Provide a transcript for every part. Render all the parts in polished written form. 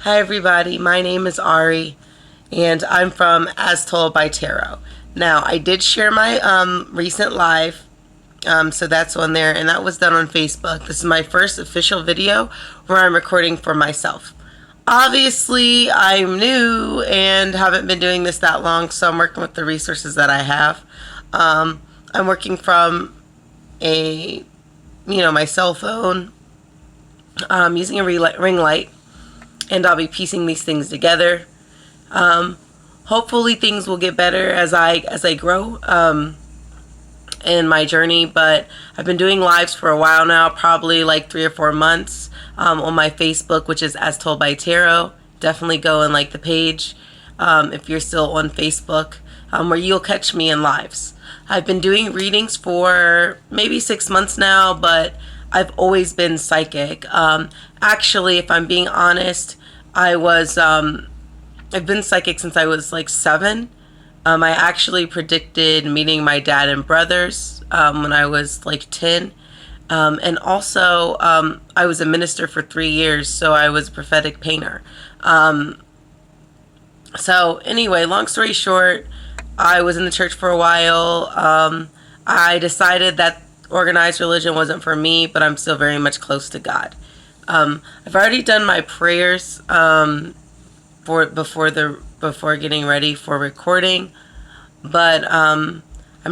Hi everybody, my name is Ari and I'm from As Told by Tarot. Now, I did share my recent live, so that's on there, and that was done on Facebook. This is my first official video where I'm recording for myself. Obviously, I'm new and haven't been doing this that long, so I'm working with the resources that I have. I'm working from my cell phone, using a ring light. And I'll be piecing these things together. Hopefully things will get better as I grow in my journey. But I've been doing lives for a while now, probably like 3 or 4 months, on my Facebook, which is As Told by Tarot. Definitely go and like the page if you're still on Facebook, where you'll catch me in lives. I've been doing readings for maybe 6 months now, but I've always been psychic. Actually, if I'm being honest, I've been psychic since I was like 7. I actually predicted meeting my dad and brothers when I was like 10. And also, I was a minister for 3 years, so I was a prophetic painter. So anyway, long story short, I was in the church for a while. I decided that organized religion wasn't for me, but I'm still very much close to God. I've already done my prayers before getting ready for recording, but I'm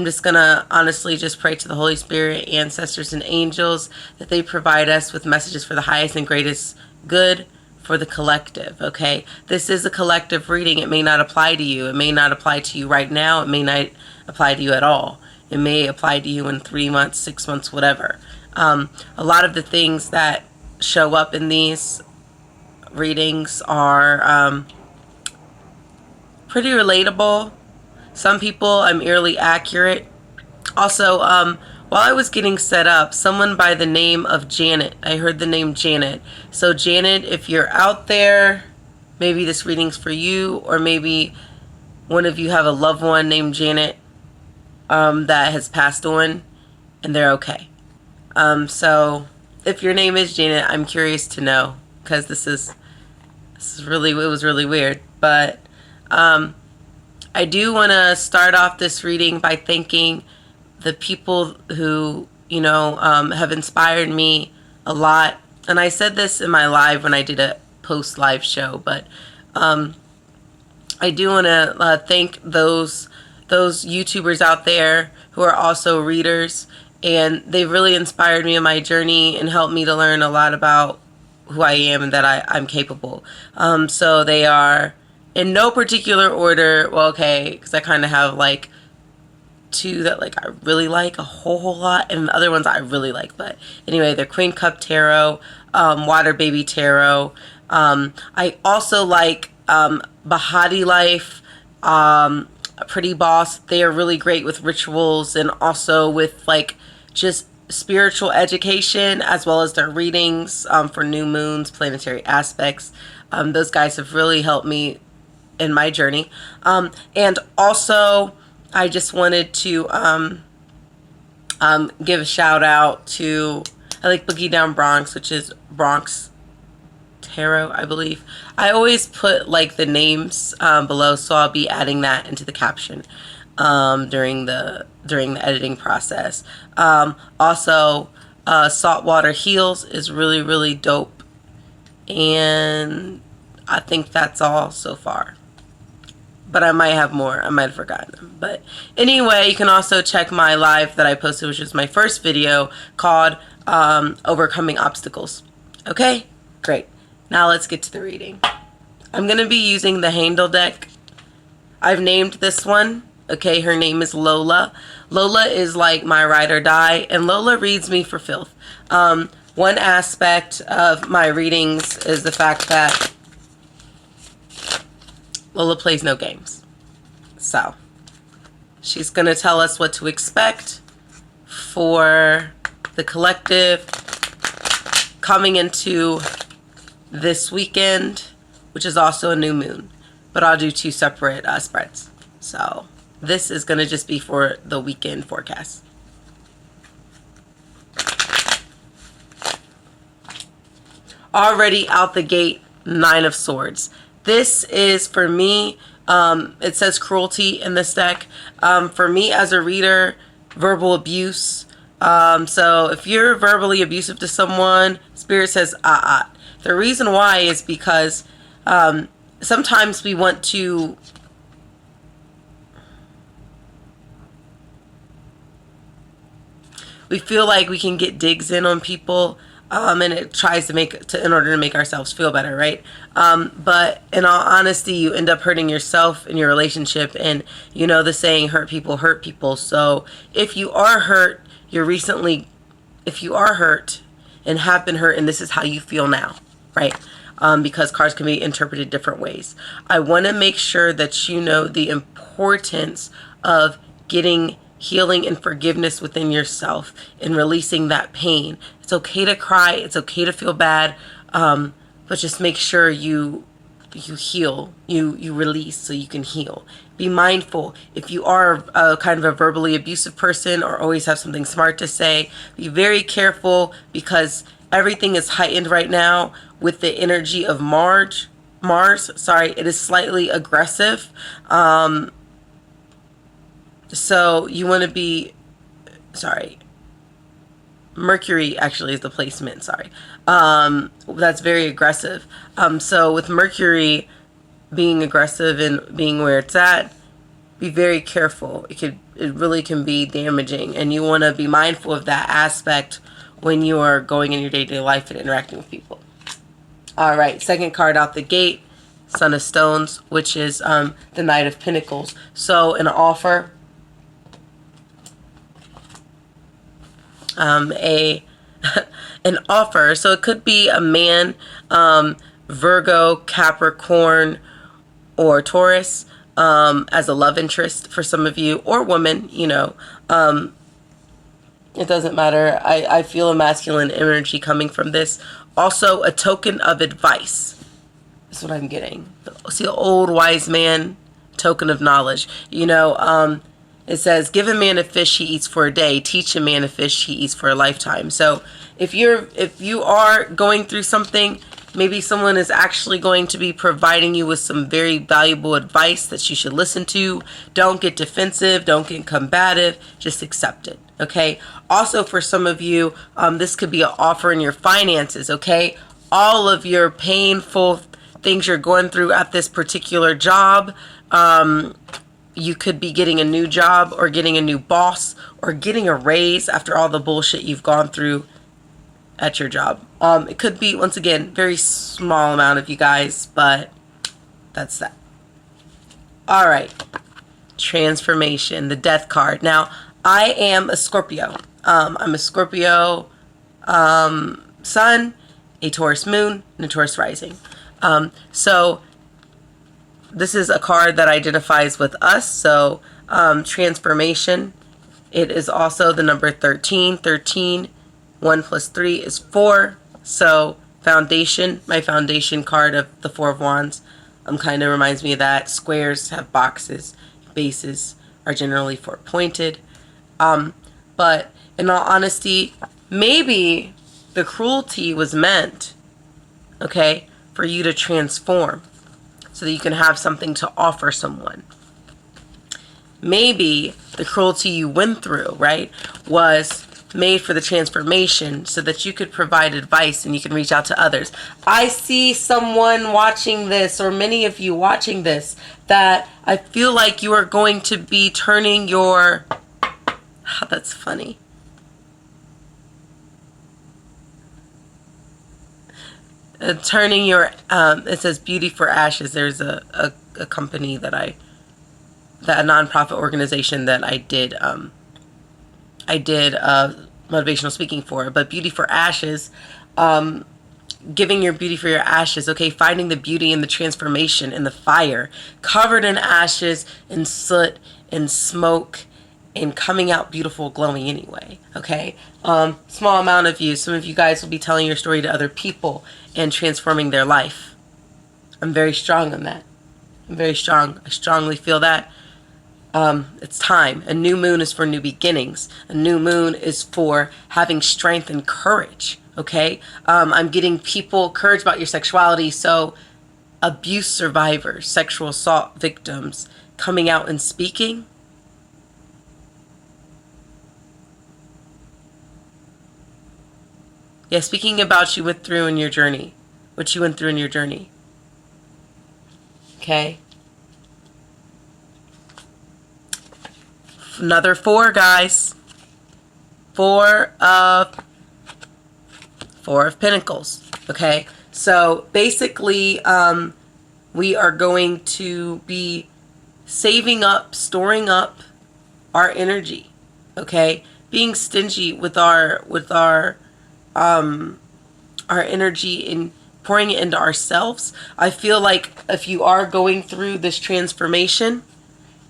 just gonna honestly just pray to the Holy Spirit, ancestors, and angels that they provide us with messages for the highest and greatest good for the collective. Okay, this is a collective reading. It may not apply to you. It may not apply to you right now. It may not apply to you at all. It may apply to you in 3 months, 6 months, whatever. A lot of the things that show up in these readings are pretty relatable. Some people, I'm eerily accurate. Also, while I was getting set up, someone by the name of Janet, I heard the name Janet. So Janet, if you're out there, maybe this reading's for you, or maybe one of you have a loved one named Janet that has passed on and they're okay. So if your name is Janet, I'm curious to know, because this is really, it was really weird. But I do want to start off this reading by thanking the people who have inspired me a lot. And I said this in my live when I did a post live show, but I do want to thank those YouTubers out there who are also readers, and they've really inspired me in my journey and helped me to learn a lot about who I am and that I'm capable. So they are in no particular order. Well, okay, because I kind of have like 2 that like I really like a whole lot, and the other ones I really like. But anyway, they're Queen Cup Tarot, Water Baby Tarot. I also like Bahati Life, Pretty Boss. They are really great with rituals and also with like just spiritual education, as well as their readings for new moons, planetary aspects. Those guys have really helped me in my journey. And also, I just wanted to give a shout out to, I like Boogie Down Bronx, which is Bronx Tarot, I believe. I always put like the names below, so I'll be adding that into the caption during the editing process. Also, Saltwater Heals is really, really dope, and I think that's all so far. But I might have more. I might have forgotten them. But anyway, you can also check my live that I posted, which was my first video, called Overcoming Obstacles. Okay? Great. Now let's get to the reading. I'm going to be using the Handle deck. I've named this one. Okay, her name is Lola. Lola is like my ride or die, and Lola reads me for filth. One aspect of my readings is the fact that Lola plays no games. So, she's going to tell us what to expect for the collective coming into this weekend, which is also a new moon. But I'll do 2 separate spreads. So, this is going to just be for the weekend forecast. Already out the gate, Nine of Swords. This is for me, it says cruelty in this deck. For me as a reader, verbal abuse. So if you're verbally abusive to someone, Spirit says, The reason why is because sometimes we want to we feel like we can get digs in on people, and it tries to in order to make ourselves feel better, right? But in all honesty, you end up hurting yourself in your relationship, and you know the saying, hurt people hurt people. So if you are hurt, if you are hurt and have been hurt, and this is how you feel now, right? Because cards can be interpreted different ways. I want to make sure that you know the importance of getting healing and forgiveness within yourself and releasing that pain. It's okay to cry. It's okay to feel bad. But just make sure you heal, you release so you can heal. Be mindful. If you are a kind of a verbally abusive person or always have something smart to say, be very careful, because everything is heightened right now with the energy of Mars. It is slightly aggressive. So you want to be, Mercury actually is the placement, that's very aggressive. So with Mercury being aggressive and being where it's at, be very careful. It really can be damaging, and you want to be mindful of that aspect when you are going in your day-to-day life and interacting with people. All right, second card out the gate, Son of Stones, which is the Knight of Pentacles. So an offer, an offer. So it could be a man, Virgo, Capricorn, or Taurus, as a love interest for some of you, or woman, it doesn't matter. I feel a masculine energy coming from this. Also, a token of advice. That's what I'm getting. See, the old wise man, token of knowledge. It says, give a man a fish he eats for a day. Teach a man a fish he eats for a lifetime. So if you are going through something, maybe someone is actually going to be providing you with some very valuable advice that you should listen to. Don't get defensive. Don't get combative. Just accept it. Okay. Also, for some of you, this could be an offer in your finances. Okay. All of your painful things you're going through at this particular job, you could be getting a new job or getting a new boss or getting a raise after all the bullshit you've gone through at your job. It could be, once again, very small amount of you guys, but that's that. All right. Transformation, the Death card. Now, I am a Scorpio. I'm a Scorpio sun, a Taurus moon, and a Taurus rising. So this is a card that identifies with us. So transformation. It is also the number 13. 13, 1 plus 3 is 4. So foundation, my foundation card of the Four of Wands, kind of reminds me of that. Squares have boxes. Bases are generally four-pointed. But in all honesty, maybe the cruelty was meant, okay, for you to transform so that you can have something to offer someone. Maybe the cruelty you went through, right, was made for the transformation so that you could provide advice and you can reach out to others. I see someone watching this, or many of you watching this, that I feel like you are going to be turning your... Oh, that's funny. Turning your... it says Beauty for Ashes. There's a company that a nonprofit organization that I did motivational speaking for, but Beauty for Ashes, giving your beauty for your ashes, okay, finding the beauty in the transformation, in the fire, covered in ashes and soot and smoke, and coming out beautiful, glowing anyway, okay? Small amount of you, some of you guys will be telling your story to other people and transforming their life. I'm very strong on that. I'm very strong. I strongly feel that. It's time. A new moon is for new beginnings. A new moon is for having strength and courage. Okay? I'm getting people courage about your sexuality. So abuse survivors, sexual assault victims coming out and speaking. Yeah, speaking about what you went through in your journey. What you went through in your journey. Okay? Another 4, guys. Four of Pentacles. Okay? So basically, we are going to be saving up, storing up our energy. Okay? Being stingy with our energy and pouring it into ourselves. I feel like if you are going through this transformation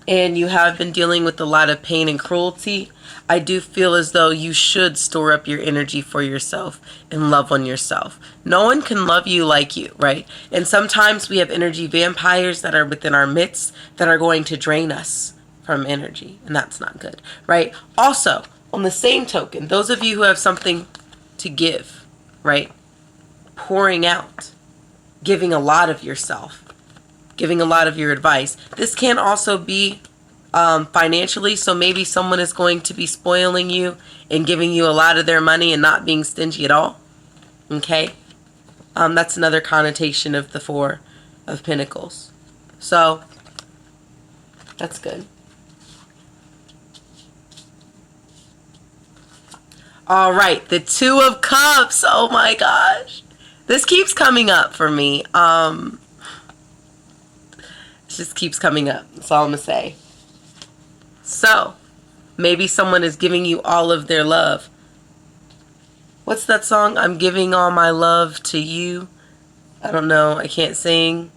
and you have been dealing with a lot of pain and cruelty, I do feel as though you should store up your energy for yourself and love on yourself. No one can love you like you, right? And sometimes we have energy vampires that are within our midst that are going to drain us from energy, and that's not good, right? Also, on the same token, those of you who have something to give, right? Pouring out, giving a lot of yourself, giving a lot of your advice. This can also be financially, so maybe someone is going to be spoiling you and giving you a lot of their money and not being stingy at all. Okay? That's another connotation of the 4 of Pentacles. So, that's good. All right, the 2 of Cups. Oh my gosh. This keeps coming up for me. It just keeps coming up. That's all I'm going to say. So, maybe someone is giving you all of their love. What's that song? I'm giving all my love to you. I don't know. I can't sing.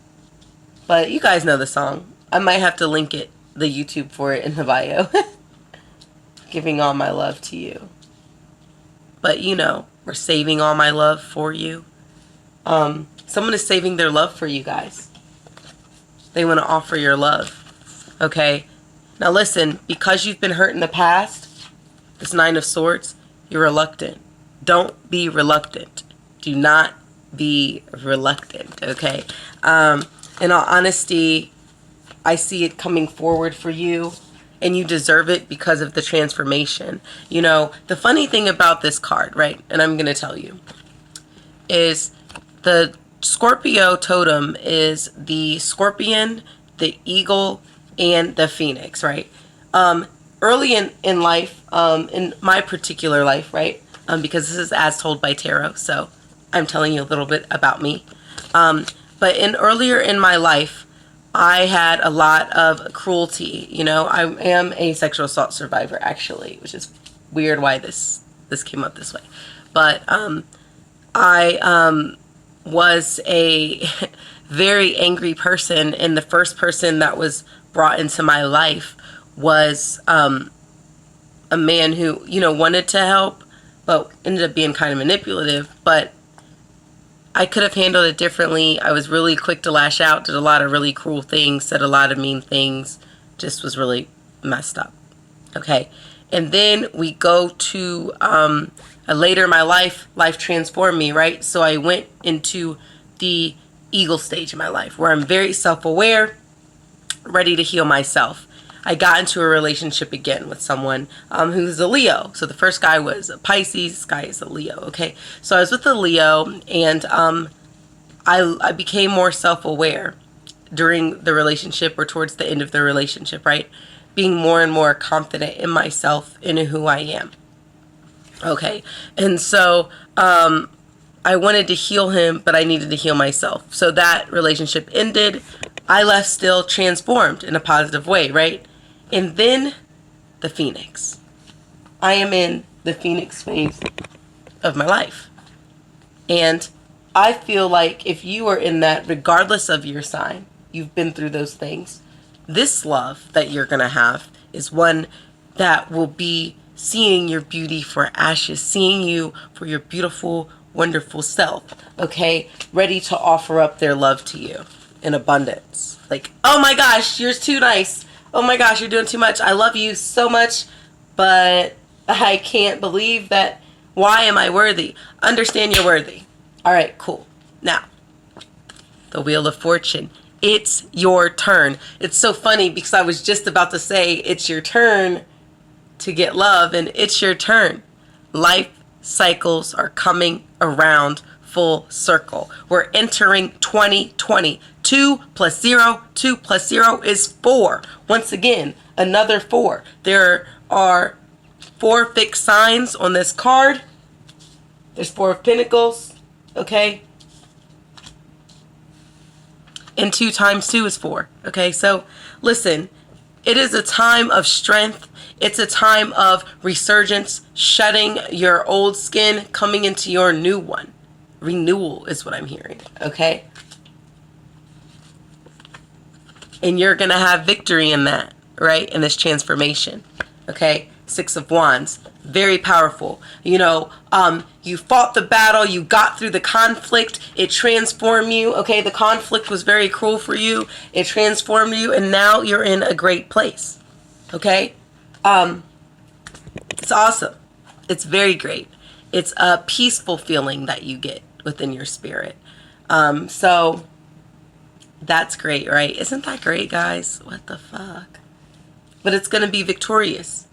But you guys know the song. I might have to link it, the YouTube for it in the bio. Giving all my love to you. But you know, we're saving all my love for you. Someone is saving their love for you guys. They want to offer your love. Okay? Now listen, because you've been hurt in the past, this 9 of Swords, you're reluctant. Don't be reluctant. Do not be reluctant, okay? In all honesty, I see it coming forward for you, and you deserve it because of the transformation. You know, the funny thing about this card, right, and I'm going to tell you, is the Scorpio totem is the scorpion, the eagle, and the phoenix, right? Early in life, in my particular life, right, because this is as told by tarot, so I'm telling you a little bit about me. But earlier in my life, I had a lot of cruelty. You know, I am a sexual assault survivor, actually, which is weird why this came up this way. But I was a very angry person, and the first person that was brought into my life was a man who, you know, wanted to help, but ended up being kind of manipulative. But I could have handled it differently. I was really quick to lash out, did a lot of really cruel things, said a lot of mean things, just was really messed up. Okay. And then we go to later in my life transformed me, right? So I went into the eagle stage of my life where I'm very self-aware, ready to heal myself. I got into a relationship again with someone who's a Leo. So the first guy was a Pisces, this guy is a Leo, okay? So I was with a Leo, and I became more self-aware during the relationship or towards the end of the relationship, right? Being more and more confident in myself and in who I am. Okay, and so I wanted to heal him, but I needed to heal myself. So that relationship ended. I left still transformed in a positive way, right? And then the Phoenix. I am in the Phoenix phase of my life. And I feel like if you are in that, regardless of your sign, you've been through those things, this love that you're going to have is one that will be seeing your beauty for ashes, seeing you for your beautiful, wonderful self, okay? Ready to offer up their love to you in abundance. Like, oh my gosh, you're too nice. Oh my gosh, you're doing too much. I love you so much, but I can't believe that. Why am I worthy? Understand you're worthy. All right, cool. Now, the Wheel of Fortune. It's your turn. It's so funny because I was just about to say it's your turn to get love, and it's your turn. Life cycles are coming around full circle. We're entering 2020. 2 plus 0, 2 plus 0 is 4. Once again, another 4. There are 4 fixed signs on this card. There's 4 of Pentacles, okay? And 2 times 2 is 4, okay? So, listen, it is a time of strength. It's a time of resurgence, shedding your old skin, coming into your new one. Renewal is what I'm hearing, okay? And you're going to have victory in that, right? In this transformation, okay? 6 of Wands, very powerful. You know, you fought the battle, you got through the conflict, it transformed you, okay? The conflict was very cruel for you, it transformed you, and now you're in a great place, okay? It's awesome. It's very great. It's a peaceful feeling that you get within your spirit. So that's great, right? Isn't that great, guys? What the fuck? But it's going to be victorious.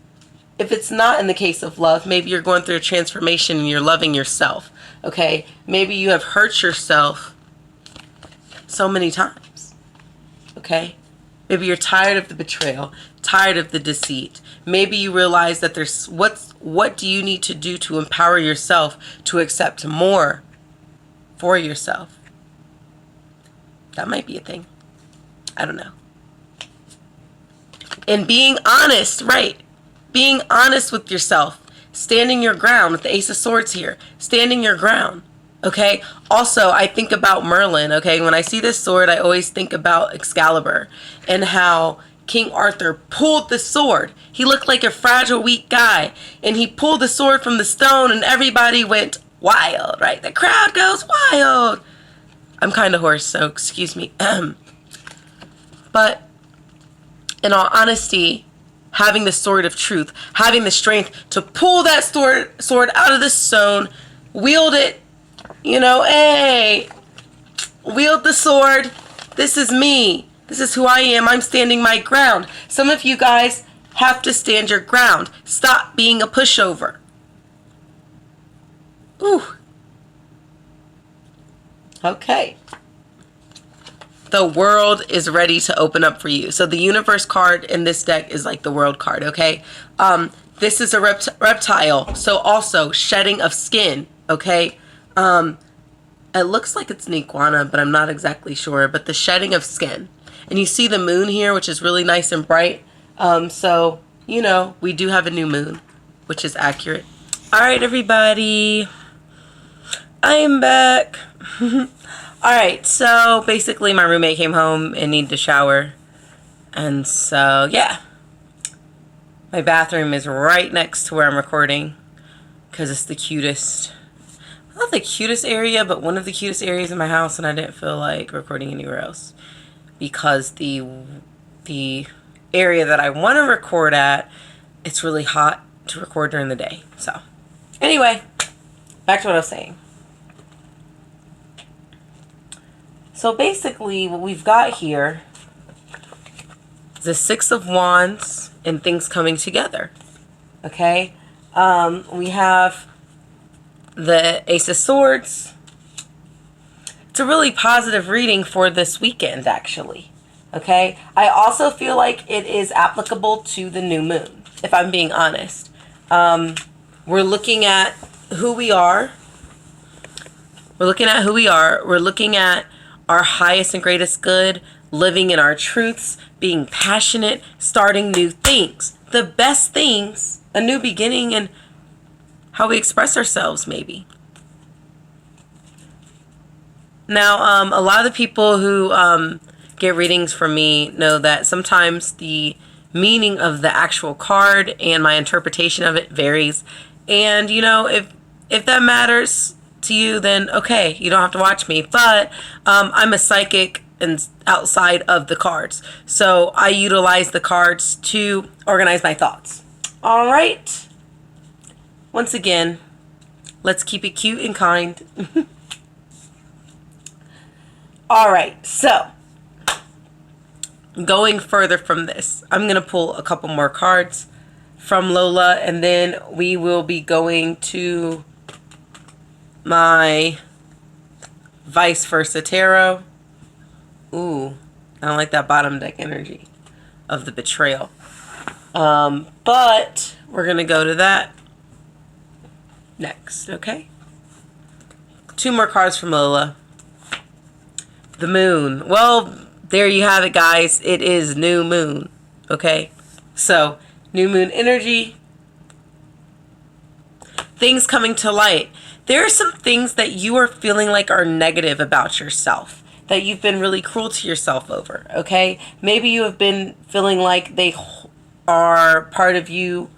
If it's not in the case of love, maybe you're going through a transformation and you're loving yourself, okay? Maybe you have hurt yourself so many times, okay? Maybe you're tired of the betrayal, tired of the deceit. Maybe you realize that there's what do you need to do to empower yourself to accept more for yourself? That might be a thing. I don't know. And being honest, right? Being honest with yourself. Standing your ground with the Ace of Swords here. Standing your ground. Okay? Also, I think about Merlin. Okay? When I see this sword, I always think about Excalibur. And how King Arthur pulled the sword. He looked like a fragile, weak guy. And he pulled the sword from the stone and everybody went wild, right? The crowd goes wild. I'm kind of hoarse, so excuse me. But in all honesty, having the sword of truth, having the strength to pull that sword out of the stone, wield it, you know, hey, wield the sword. This is me. This is who I am. I'm standing my ground. Some of you guys have to stand your ground. Stop being a pushover. Ooh. Okay. The world is ready to open up for you. So the universe card in this deck is like the world card, okay? This is a reptile. So also shedding of skin, okay? It looks like it's an iguana, but I'm not exactly sure. But the shedding of skin. And you see the moon here, which is really nice and bright. So, you know, we do have a new moon, which is accurate. All right, everybody. I'm back. Alright, so basically my roommate came home and needed to shower. And so, yeah. My bathroom is right next to where I'm recording. Because it's the cutest. Not the cutest area, but one of the cutest areas in my house. And I didn't feel like recording anywhere else. Because the area that I want to record at, it's really hot to record during the day. So, anyway, back to what I was saying. So basically what we've got here is the 6 of Wands and things coming together. Okay? We have the Ace of Swords. It's a really positive reading for this weekend, actually. Okay? I also feel like it is applicable to the new moon, if I'm being honest. We're looking at who we are. We're looking at who we are. We're looking at our highest and greatest good, living in our truths, being passionate, starting new things. The best things, a new beginning, and how we express ourselves, maybe. Now, a lot of the people who get readings from me know that sometimes the meaning of the actual card and my interpretation of it varies. And, you know, if that matters to you, then okay, you don't have to watch me. But I'm a psychic and outside of the cards. So I utilize the cards to organize my thoughts. All right. Once again, let's keep it cute and kind. All right, so going further from this, I'm going to pull a couple more cards from Lola, and then we will be going to my vice versa tarot. Ooh, I don't like that bottom deck energy of the betrayal. But we're going to go to that next, okay? 2 more cards from Lola. The moon. Well, there you have it, guys. It is new moon, okay? So, new moon energy. Things coming to light. There are some things that you are feeling like are negative about yourself, that you've been really cruel to yourself over, okay? Maybe you have been feeling like they are part of you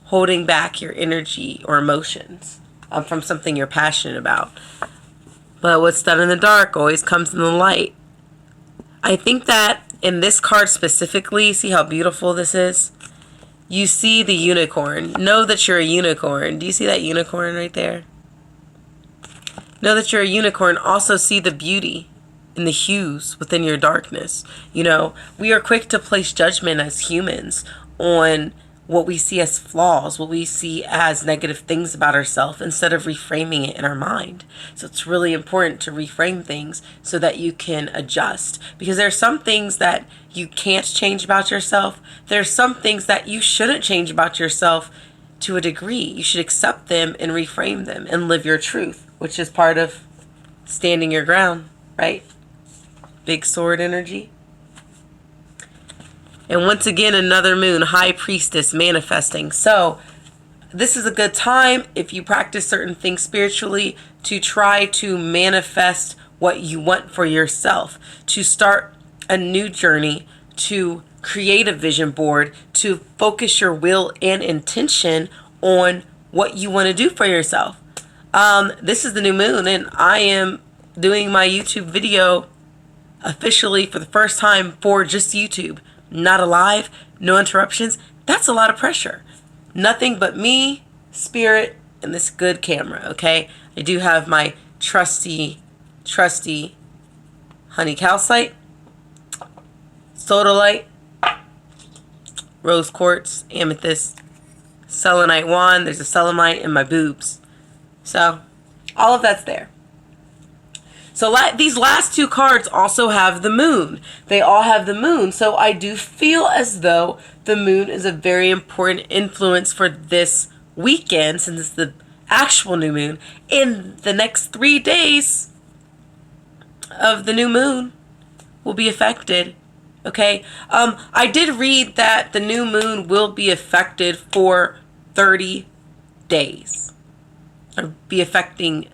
holding back your energy or emotions from something you're passionate about. But what's done in the dark always comes in the light. I think that in this card specifically, see how beautiful this is? You see the unicorn. Know that you're a unicorn. Do you see that unicorn right there? Know that you're a unicorn. Also see the beauty in the hues within your darkness. You know, we are quick to place judgment as humans on what we see as flaws, what we see as negative things about ourselves, instead of reframing it in our mind. So it's really important to reframe things so that you can adjust. Because there are some things that you can't change about yourself. There are some things that you shouldn't change about yourself to a degree. You should accept them and reframe them and live your truth, which is part of standing your ground, right? Big sword energy. And once again, another moon, high priestess, manifesting. So this is a good time, if you practice certain things spiritually, to try to manifest what you want for yourself, to start a new journey, to create a vision board, to focus your will and intention on what you want to do for yourself. This is the new moon, and I am doing my YouTube video officially for the first time for just YouTube. Not alive, no interruptions. That's a lot of pressure. Nothing but me, spirit, and this good camera, okay? I do have my trusty honey calcite, sodalite, rose quartz, amethyst, selenite wand. There's a selenite in my boobs. So, all of that's there. So these last 2 cards also have the moon. They all have the moon. So I do feel as though the moon is a very important influence for this weekend, since it's the actual new moon. In the next 3 days of the new moon will be affected. Okay? I did read that the new moon will be affected for 30 days. Or be affecting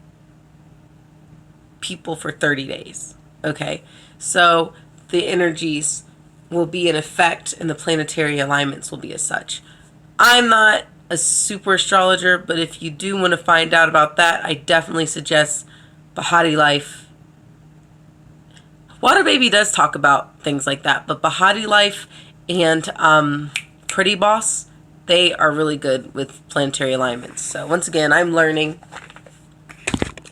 people for 30 days. Okay, so the energies will be in effect and the planetary alignments will be as such. I'm not a super astrologer, but if you do want to find out about that, I definitely suggest Bahati Life. Water Baby does talk about things like that, but Bahati Life and Pretty Boss, they are really good with planetary alignments. So once again, I'm learning.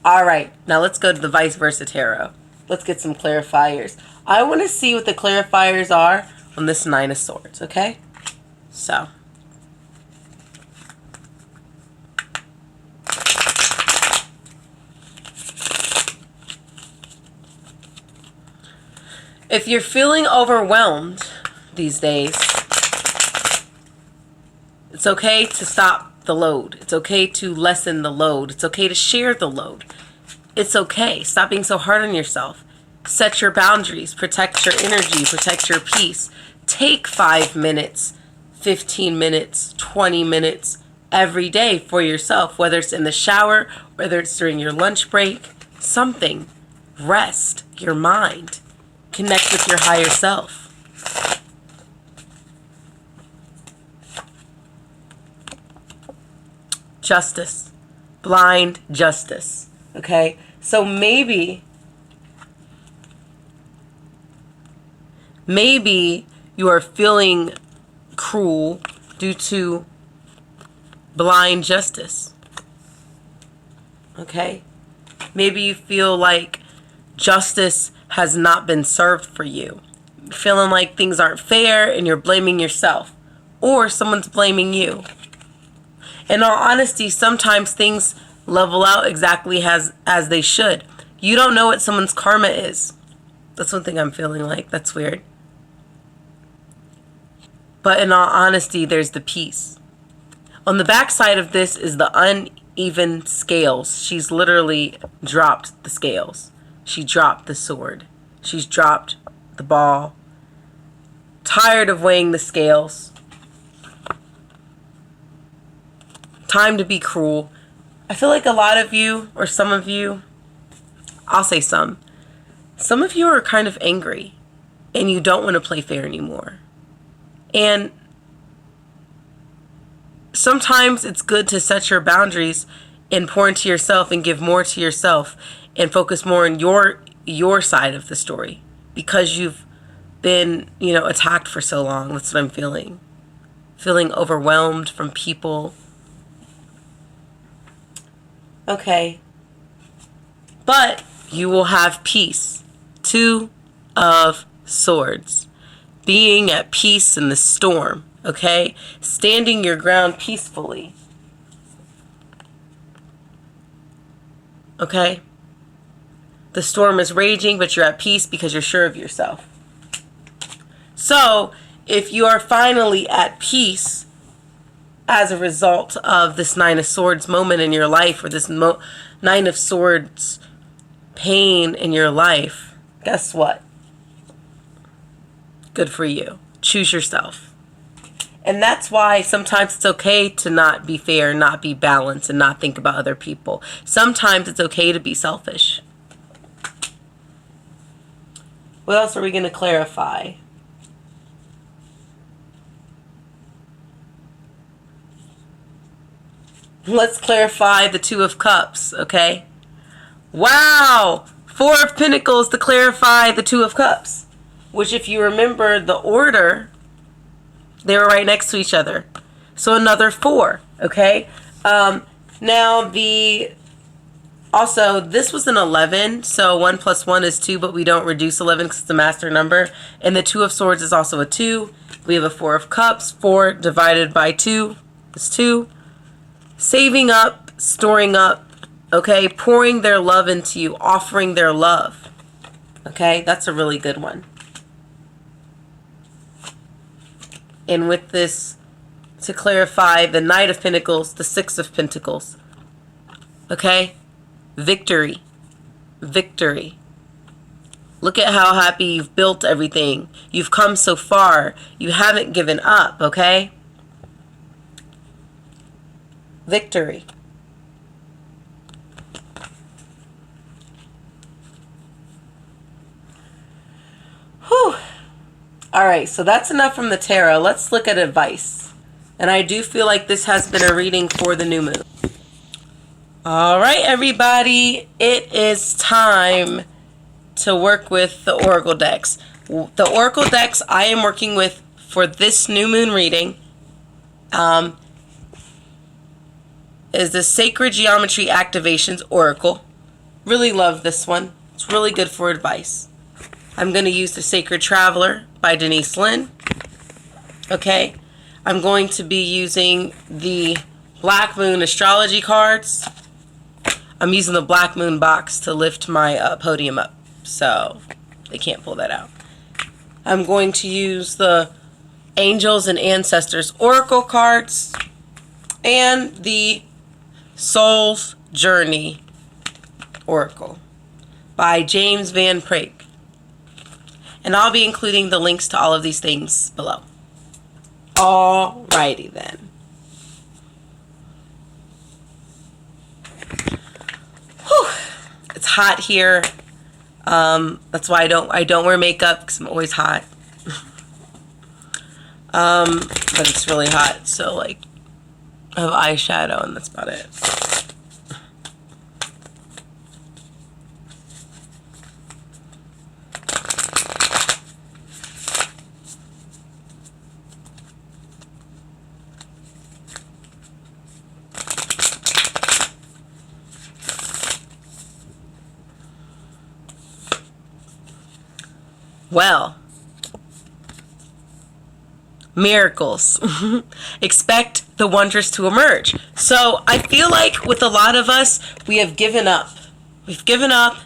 All right, now let's go to the vice versa tarot. Let's get some clarifiers. I want to see what the clarifiers are on this 9 of Swords, okay? So, if you're feeling overwhelmed these days, it's okay to stop the load. It's okay to lessen the load. It's okay to share the load. It's okay. Stop being so hard on yourself. Set your boundaries. Protect your energy. Protect your peace. Take 5 minutes, 15 minutes, 20 minutes every day for yourself, whether it's in the shower, whether it's during your lunch break, something. Rest your mind. Connect with your higher self. Justice. Blind justice. Okay? So maybe Maybe you are feeling cruel due to blind justice. Okay? Maybe you feel like justice has not been served for you. Feeling like things aren't fair and you're blaming yourself. Or someone's blaming you. In all honesty, sometimes things level out exactly as they should. You don't know what someone's karma is. That's one thing I'm feeling like. That's weird. But in all honesty, there's the peace. On the backside of this is the uneven scales. She's literally dropped the scales. She dropped the sword. She's dropped the ball. Tired of weighing the scales. Time to be cruel. I feel like a lot of you, or some of you, I'll say some of you are kind of angry and you don't want to play fair anymore. And sometimes it's good to set your boundaries and pour into yourself and give more to yourself and focus more on your side of the story because you've been, attacked for so long. That's what I'm feeling. Feeling overwhelmed from people. Okay. But you will have peace. 2 of Swords. Being at peace in the storm. Okay? Standing your ground peacefully. Okay? The storm is raging, but you're at peace because you're sure of yourself. So, if you are finally at peace as a result of this 9 of Swords moment in your life, or this 9 of Swords pain in your life, guess what? Good for you. Choose yourself. And that's why sometimes it's okay to not be fair, not be balanced, and not think about other people. Sometimes it's okay to be selfish. What else are we going to clarify? Let's clarify the 2 of Cups, okay? Wow! 4 of Pentacles to clarify the 2 of Cups. Which, if you remember the order, they were right next to each other. So another 4, okay? Now, also, this was an 11, so 1 plus 1 is 2, but we don't reduce 11 because it's a master number. And the 2 of Swords is also a 2. We have a 4 of Cups. 4 divided by 2 is 2. Saving up, storing up, okay? Pouring their love into you, offering their love. Okay? That's a really good one. And with this, to clarify, the Knight of Pentacles, the 6 of Pentacles. Okay? Victory. Victory. Look at how happy you've built everything. You've come so far. You haven't given up, okay? Victory. Whew. All right, so that's enough from the tarot. Let's look at advice. And I do feel like this has been a reading for the new moon. All right, everybody. It is time to work with the Oracle decks. The Oracle decks I am working with for this new moon reading is the Sacred Geometry Activations Oracle. Really love this one. It's really good for advice. I'm going to use the Sacred Traveler by Denise Lynn. Okay. I'm going to be using the Black Moon Astrology cards. I'm using the Black Moon box to lift my podium up, so they can't pull that out. I'm going to use the Angels and Ancestors Oracle cards and the Soul's Journey Oracle by James Van Prague. And I'll be including the links to all of these things below. Alrighty then. Whew. It's hot here. That's why I don't wear makeup because I'm always hot. But it's really hot, so like I have eyeshadow and that's about it. Well, miracles. Expect the wonders to emerge. So I feel like with a lot of us, we have given up. We've given up,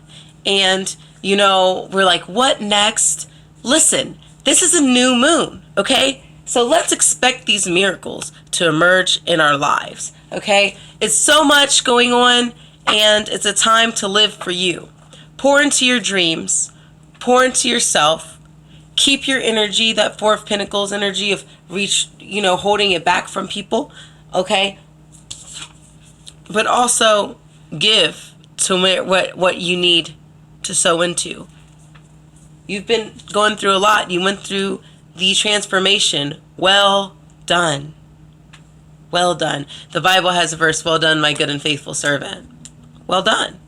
and, you know, we're like, what next? Listen, this is a new moon, okay? So let's expect these miracles to emerge in our lives, okay? It's so much going on, and it's a time to live for you. Pour into your dreams. Pour into yourself. Keep your energy, that Four of Pentacles energy of holding it back from people, okay? But also give to what you need to sow into. You've been going through a lot. You went through the transformation. Well done. Well done. The Bible has a verse, well done, my good and faithful servant. Well done.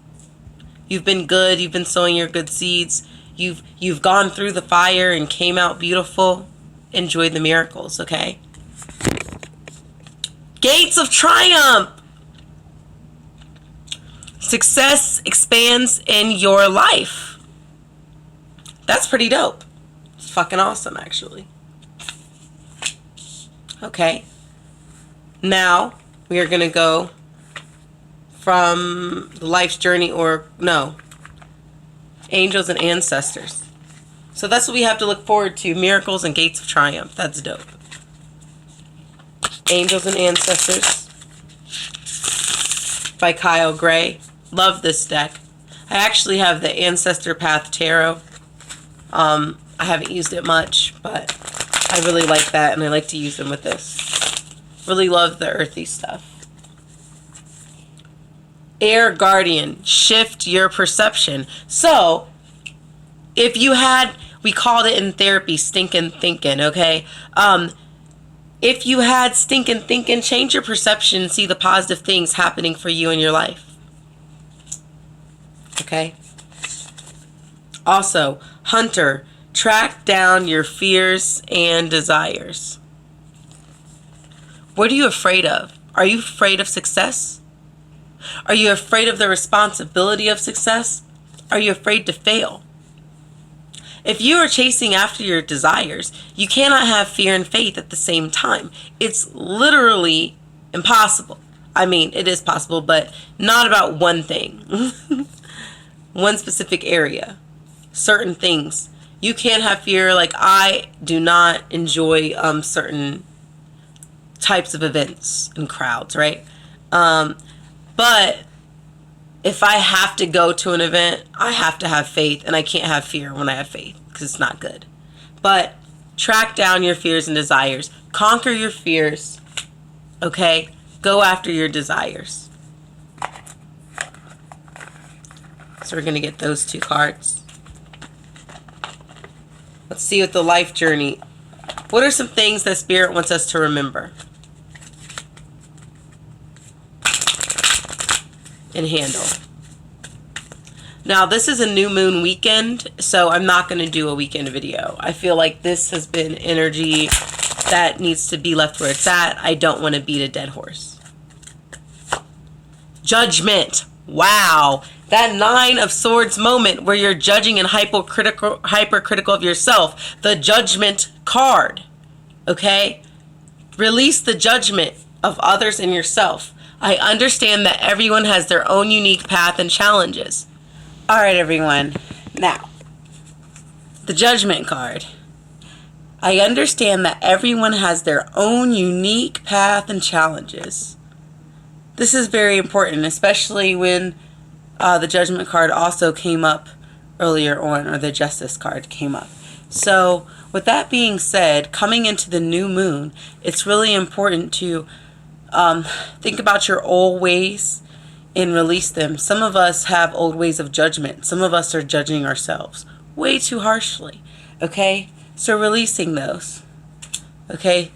You've been good. You've been sowing your good seeds. You've gone through the fire and came out beautiful. Enjoy the miracles, okay? Gates of triumph. Success expands in your life. That's pretty dope. It's fucking awesome, actually. Okay. Now, we are going to go from the life's journey, angels and ancestors. So that's what we have to look forward to. Miracles and gates of triumph. That's dope. Angels and Ancestors by Kyle Gray. Love this deck. I actually have the Ancestor Path Tarot. I haven't used it much, but I really like that, and I like to use them with this. Really love the earthy stuff. Air Guardian. Shift your perception. So, if you had, we called it in therapy, stinking thinking, okay? If you had stinking thinking, change your perception and see the positive things happening for you in your life. Okay? Also, Hunter, track down your fears and desires. What are you afraid of? Are you afraid of success? Are you afraid of the responsibility of success? Are you afraid to fail? If you are chasing after your desires, you cannot have fear and faith at the same time. It's literally impossible. I mean, it is possible, but not about one thing. One specific area. Certain things. You can't have fear. Like, I do not enjoy certain types of events and crowds, right? But if I have to go to an event, I have to have faith, and I can't have fear when I have faith because it's not good. But track down your fears and desires. Conquer your fears, okay? Go after your desires. So we're going to get those two cards. Let's see what the life journey. What are some things that Spirit wants us to remember and handle? Now, this is a new moon weekend, so I'm not going to do a weekend video. I feel like this has been energy that needs to be left where it's at. I don't want to beat a dead horse. Judgment. Wow. That Nine of Swords moment where you're judging and hypercritical of yourself. The Judgment card. Okay? Release the judgment of others and yourself. I understand that everyone has their own unique path and challenges. All right, everyone. Now, the Judgment card. I understand that everyone has their own unique path and challenges. This is very important, especially when the Judgment card also came up earlier on, or the Justice card came up. So, with that being said, coming into the new moon, it's really important to think about your old ways and release them. Some of us have old ways of judgment. Some of us are judging ourselves way too harshly. Okay? So releasing those. Okay?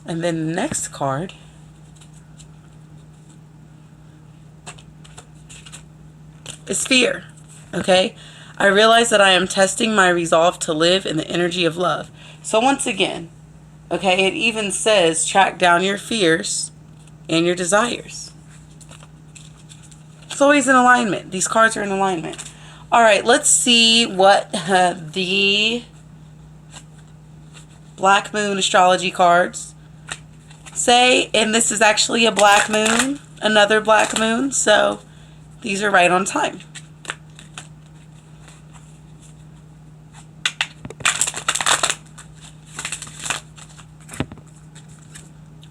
And then the next card is fear. Okay? I realize that I am testing my resolve to live in the energy of love. So once again, okay, it even says track down your fears and your desires. It's always in alignment. These cards are in alignment. All right, let's see what the Black Moon astrology cards say. And this is actually a black moon, another black moon, so these are right on time.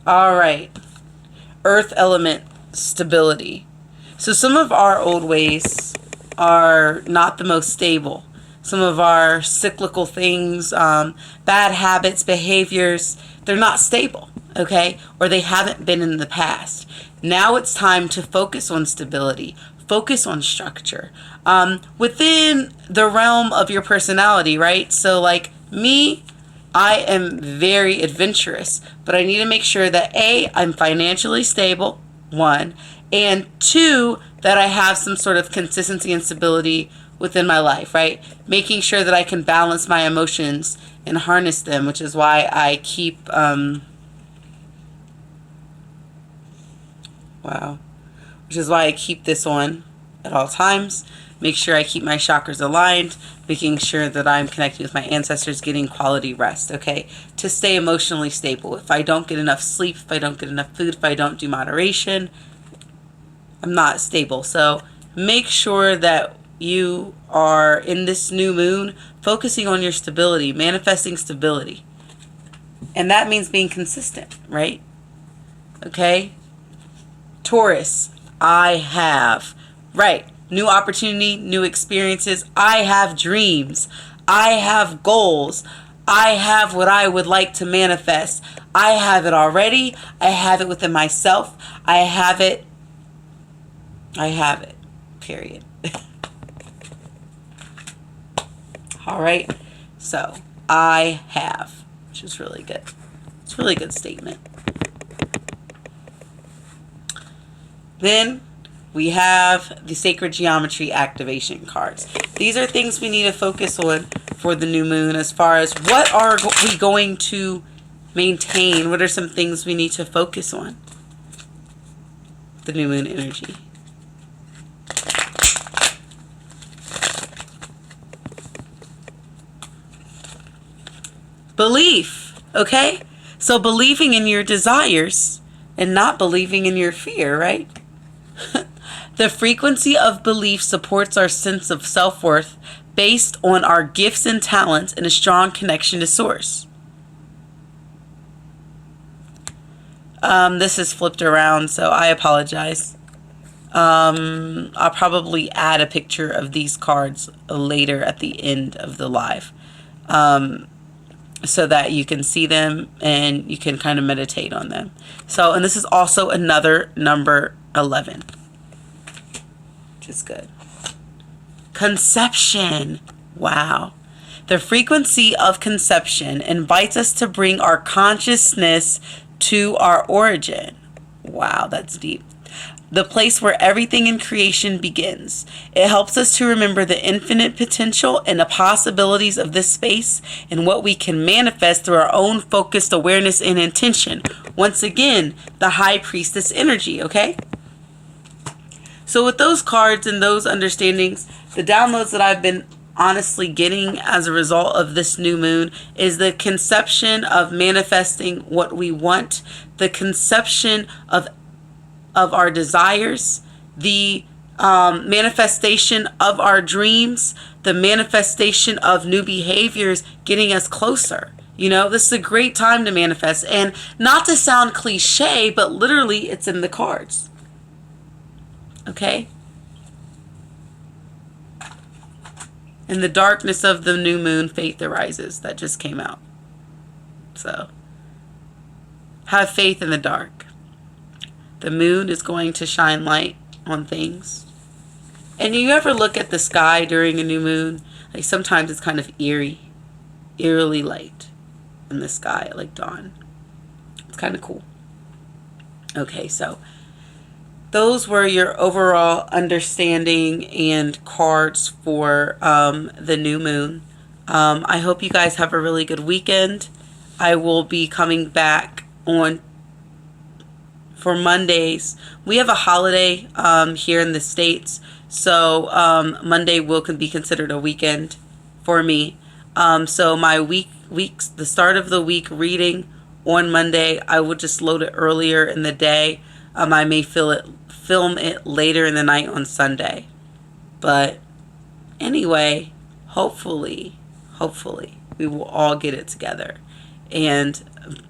All right, earth element stability. So some of our old ways are not the most stable. Some of our cyclical things, bad habits, behaviors, they're not stable, okay? Or they haven't been in the past. Now it's time to focus on stability, focus on structure, within the realm of your personality, right? So like me, I am very adventurous, but I need to make sure that A, I'm financially stable, one, and two, that I have some sort of consistency and stability within my life, right? Making sure that I can balance my emotions and harness them, which is why I keep, which is why I keep this on at all times. Make sure I keep my chakras aligned, making sure that I'm connecting with my ancestors, getting quality rest, okay? To stay emotionally stable. If I don't get enough sleep, if I don't get enough food, if I don't do moderation, I'm not stable. So make sure that you are in this new moon focusing on your stability, manifesting stability. And that means being consistent, right? Okay? Taurus, I have, right, new opportunity, new experiences. I have dreams. I have goals. I have what I would like to manifest. I have it already. I have it within myself. I have it, period. All right. So I have, which is really good. It's a really good statement. Then we have the sacred geometry activation cards. These are things we need to focus on for the new moon as far as what are we going to maintain? What are some things we need to focus on? The new moon energy. Belief, okay? So believing in your desires and not believing in your fear, right? The frequency of belief supports our sense of self-worth based on our gifts and talents and a strong connection to source. This is flipped around, so I apologize. I'll probably add a picture of these cards later at the end of the live, so that you can see them and you can kind of meditate on them. So, and this is also another number 11. Is good. Conception. Wow. The frequency of conception invites us to bring our consciousness to our origin. Wow, that's deep. The place where everything in creation begins. It helps us to remember the infinite potential and the possibilities of this space and what we can manifest through our own focused awareness and intention. Once again, the high priestess energy, okay? So with those cards and those understandings, the downloads that I've been honestly getting as a result of this new moon is the conception of manifesting what we want, the conception of our desires, the manifestation of our dreams, the manifestation of new behaviors getting us closer. You know, this is a great time to manifest. And not to sound cliche, but literally it's in the cards. Okay? In the darkness of the new moon, faith arises. That just came out. So, have faith in the dark. The moon is going to shine light on things. And you ever look at the sky during a new moon? Like sometimes it's kind of eerily light in the sky at like dawn. It's kind of cool. Okay, so those were your overall understanding and cards for the new moon. I hope you guys have a really good weekend. I will be coming back on for Mondays. We have a holiday here in the States So Monday will be considered a weekend for me. So my weeks, the start of the week reading on Monday, I will just load it earlier in the day. I may film it later in the night on Sunday. But anyway, hopefully, we will all get it together. And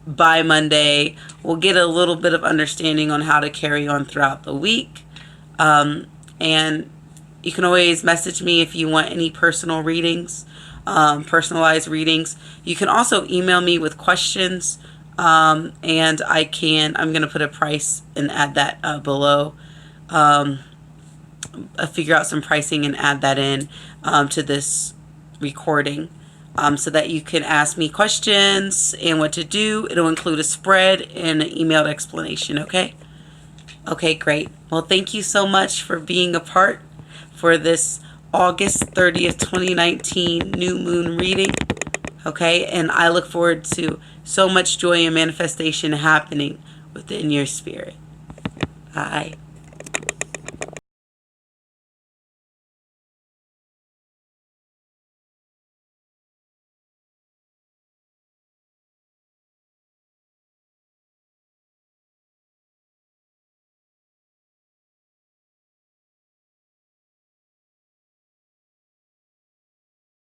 by Monday, we'll get a little bit of understanding on how to carry on throughout the week. And you can always message me if you want any personal readings, personalized readings. You can also email me with questions, and I'm going to put a price and add that below. Figure out some pricing and add that in to this recording, so that you can ask me questions and what to do. It'll include a spread and an emailed explanation, okay? Okay, great. Well, thank you so much for being a part for this August 30th, 2019 new moon reading. Okay, and I look forward to so much joy and manifestation happening within your spirit. Bye.